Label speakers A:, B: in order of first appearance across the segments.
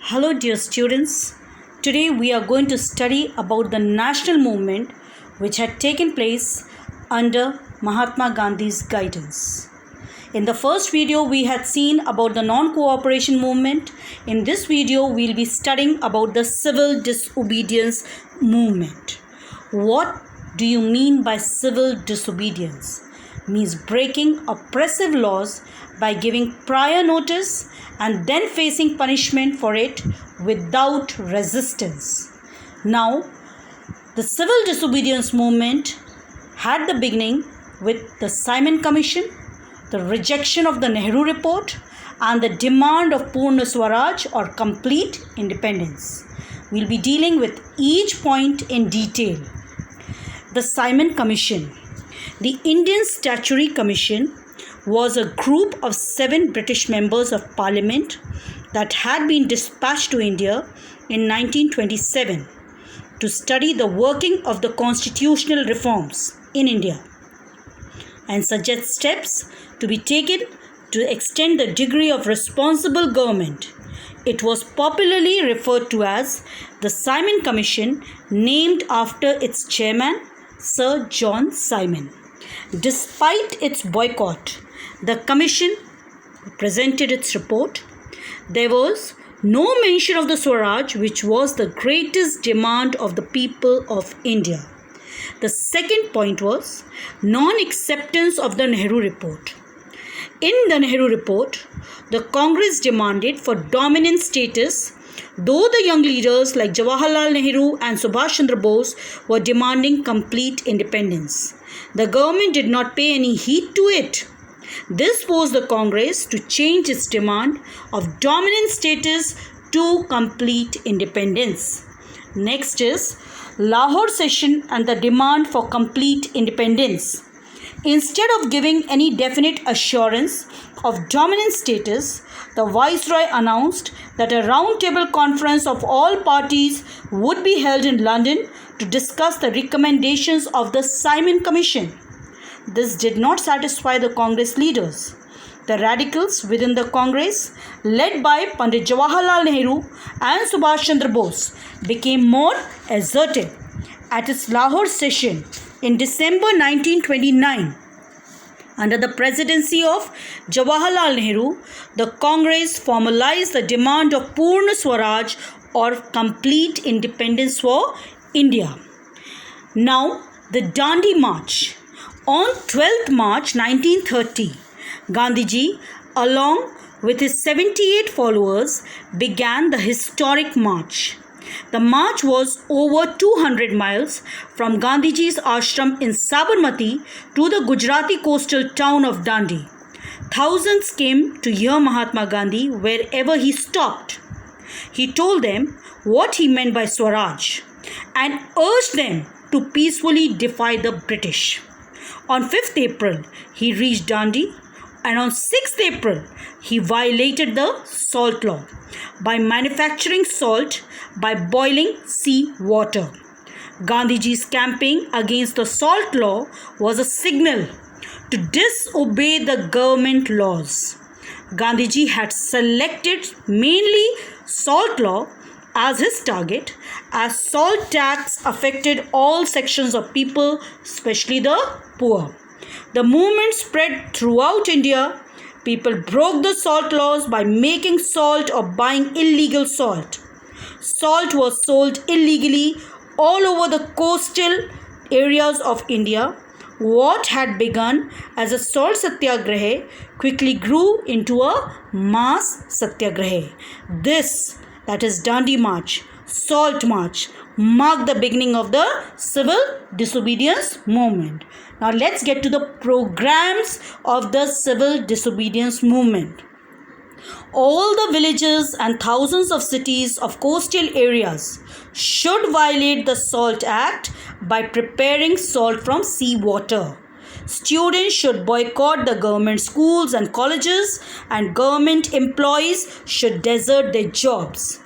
A: Hello, dear students. Today we are going to study about the national movement which had taken place under Mahatma Gandhi's guidance. In the first video, we had seen about the non-cooperation movement. In this video, we will be studying about the civil disobedience movement. What do you mean by civil disobedience? Means breaking oppressive laws by giving prior notice and then facing punishment for it without resistance. Now, the civil disobedience movement had the beginning with the Simon Commission, the rejection of the Nehru Report, and the demand of Purna Swaraj or complete independence. We'll be dealing with each point in detail. The Simon Commission. The Indian Statutory Commission was a group of 7 British members of Parliament that had been dispatched to India in 1927 to study the working of the constitutional reforms in India and suggest steps to be taken to extend the degree of responsible government. It was popularly referred to as the Simon Commission, named after its chairman, Sir John Simon. Despite its boycott, the Commission presented its report. There was no mention of the Swaraj, which was the greatest demand of the people of India. The second point was non-acceptance of the Nehru Report. In the Nehru Report, the Congress demanded for dominant status, though the young leaders like Jawaharlal Nehru and Subhash Chandra Bose were demanding complete independence. The government did not pay any heed to it. This forced the Congress to change its demand of dominant status to complete independence. Next is Lahore Session and the demand for complete independence. Instead of giving any definite assurance of dominant status, the Viceroy announced that a round-table conference of all parties would be held in London to discuss the recommendations of the Simon Commission. This did not satisfy the Congress leaders. The radicals within the Congress, led by Pandit Jawaharlal Nehru and Subhash Chandra Bose, became more assertive. At its Lahore session in December 1929, under the presidency of Jawaharlal Nehru, the Congress formalized the demand of Purna Swaraj or complete independence for India. Now, the Dandi March. On 12th March 1930, Gandhiji, along with his 78 followers, began the historic march. The march was over 200 miles from Gandhiji's ashram in Sabarmati to the Gujarati coastal town of Dandi. Thousands came to hear Mahatma Gandhi wherever he stopped. He told them what he meant by Swaraj and urged them to peacefully defy the British. On 5th April, he reached Dandi, and on 6th April, he violated the salt law by manufacturing salt by boiling sea water. Gandhiji's campaign against the salt law was a signal to disobey the government laws. Gandhiji had selected mainly salt law as his target, as salt tax affected all sections of people, especially the poor. The movement spread throughout India. People broke the salt laws by making salt or buying illegal salt. Salt was sold illegally all over the coastal areas of India. What had begun as a salt satyagraha quickly grew into a mass satyagraha. This, that is Dandi March, Salt March, marked the beginning of the civil disobedience movement. Now let's get to the programs of the civil disobedience movement. All the villages and thousands of cities of coastal areas should violate the Salt Act by preparing salt from seawater. Students should boycott the government schools and colleges, and government employees should desert their jobs.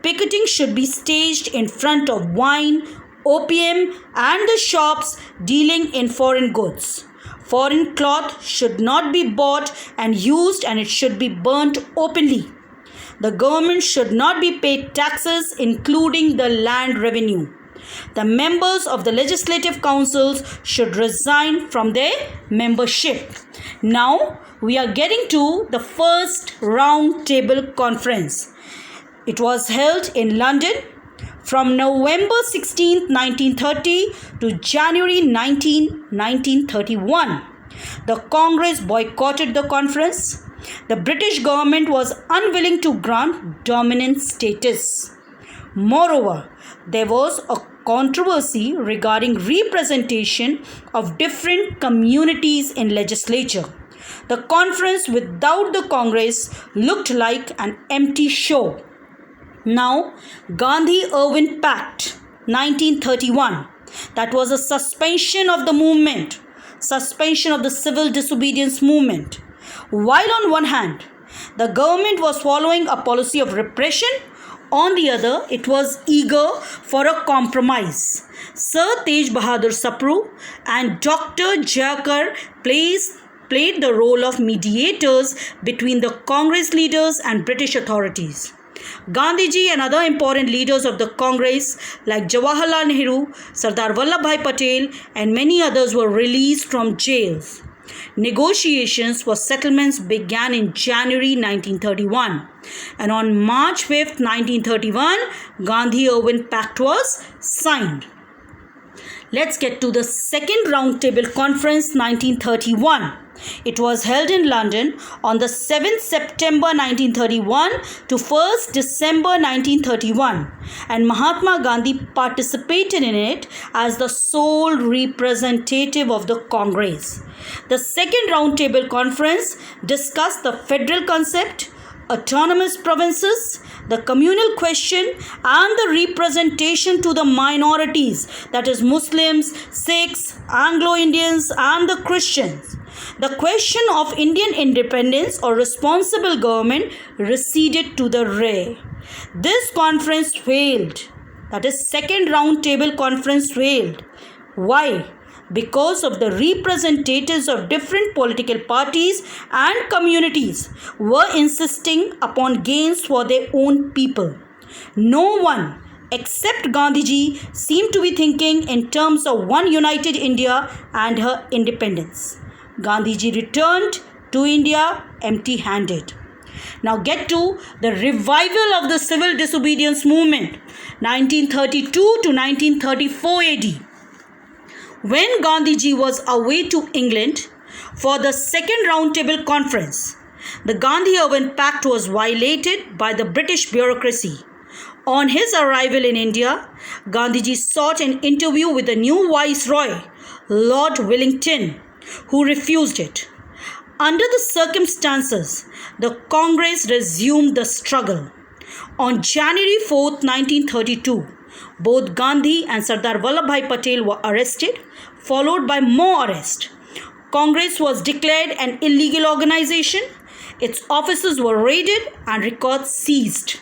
A: Picketing should be staged in front of wine, opium, and the shops dealing in foreign goods. Foreign cloth should not be bought and used, and it should be burnt openly. The government should not be paid taxes, including the land revenue. The members of the legislative councils should resign from their membership. Now we are getting to the first round table conference. It was held in London from November 16, 1930 to January 19, 1931. The Congress boycotted the conference. The British government was unwilling to grant dominant status. Moreover, there was a controversy regarding representation of different communities in legislature. The conference without the Congress looked like an empty show. Now, Gandhi-Irwin Pact, 1931, that was a suspension of the movement, suspension of the civil disobedience movement. While on one hand, the government was following a policy of repression, on the other, it was eager for a compromise. Sir Tej Bahadur Sapru and Dr. Jayakar played the role of mediators between the Congress leaders and British authorities. Gandhiji and other important leaders of the Congress like Jawaharlal Nehru, Sardar Vallabhbhai Patel and many others were released from jails. Negotiations for settlements began in January 1931 and on March 5, 1931, Gandhi-Irwin Pact was signed. Let's get to the second roundtable conference 1931. It was held in London on the 7th September 1931 to 1st December 1931 and Mahatma Gandhi participated in it as the sole representative of the Congress. The second roundtable conference discussed the federal concept, autonomous provinces, the communal question and the representation to the minorities, that is Muslims, Sikhs, Anglo-Indians and the Christians. The question of Indian independence or responsible government receded to the rear. This conference failed. That is, second roundtable conference failed. Why? Because of the representatives of different political parties and communities were insisting upon gains for their own people. No one except Gandhiji seemed to be thinking in terms of one united India and her independence. Gandhiji returned to India empty-handed. Now get to the revival of the civil disobedience movement, 1932 to 1934 AD. When Gandhiji was away to England for the second roundtable conference, the Gandhi-Irwin Pact was violated by the British bureaucracy. On his arrival in India, Gandhiji sought an interview with the new Viceroy, Lord Wellington, who refused it. Under the circumstances, the Congress resumed the struggle. On January 4, 1932, both Gandhi and Sardar Vallabhbhai Patel were arrested, followed by more arrests. Congress was declared an illegal organization. Its offices were raided and records seized.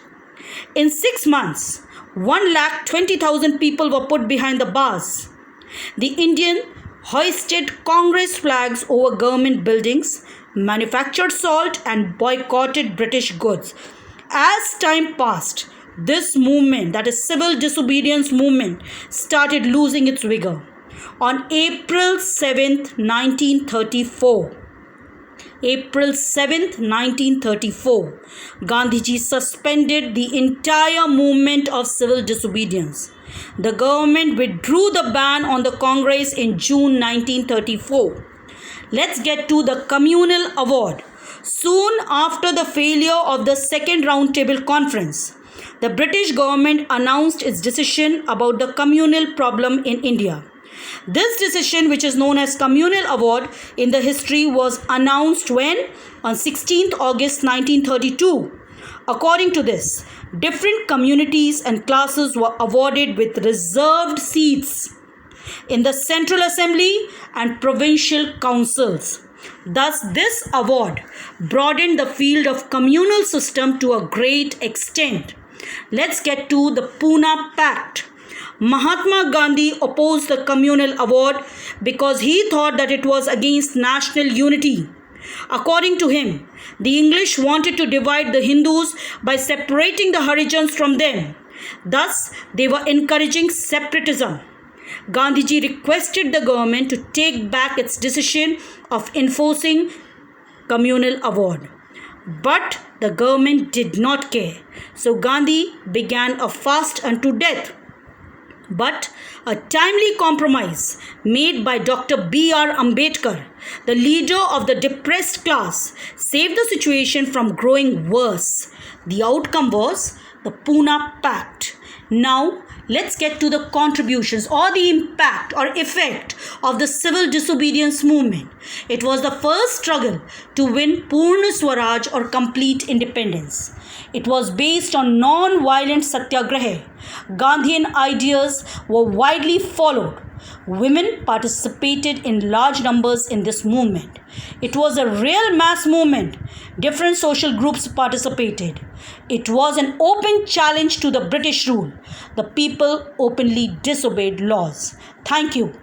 A: In 6 months, 120,000 people were put behind the bars. The Indian hoisted Congress flags over government buildings, manufactured salt and boycotted British goods. As time passed, this movement, that is civil disobedience movement, started losing its vigor. On April 7th, 1934, April 7th, 1934, Gandhiji suspended the entire movement of civil disobedience. The government withdrew the ban on the Congress in June 1934. Let's get to the communal award. Soon after the failure of the second roundtable conference, the British government announced its decision about the communal problem in India. This decision, which is known as Communal Award in the history, was announced when? On 16th August 1932. According to this, different communities and classes were awarded with reserved seats in the Central Assembly and provincial councils. Thus, this award broadened the field of communal system to a great extent. Let's get to the Pune Pact. Mahatma Gandhi opposed the Communal Award because he thought that it was against national unity. According to him, the English wanted to divide the Hindus by separating the Harijans from them. Thus, they were encouraging separatism. Gandhiji requested the government to take back its decision of enforcing communal award. But the government did not care. So Gandhi began a fast unto death. But a timely compromise made by Dr. B.R. Ambedkar, the leader of the depressed class, saved the situation from growing worse. The outcome was the Pune Pact. Now, let's get to the contributions or the impact or effect of the civil disobedience movement. It was the first struggle to win Purna Swaraj or complete independence. It was based on non-violent satyagraha. Gandhian ideas were widely followed. Women participated in large numbers in this movement. It was a real mass movement. Different social groups participated. It was an open challenge to the British rule. The people openly disobeyed laws. Thank you.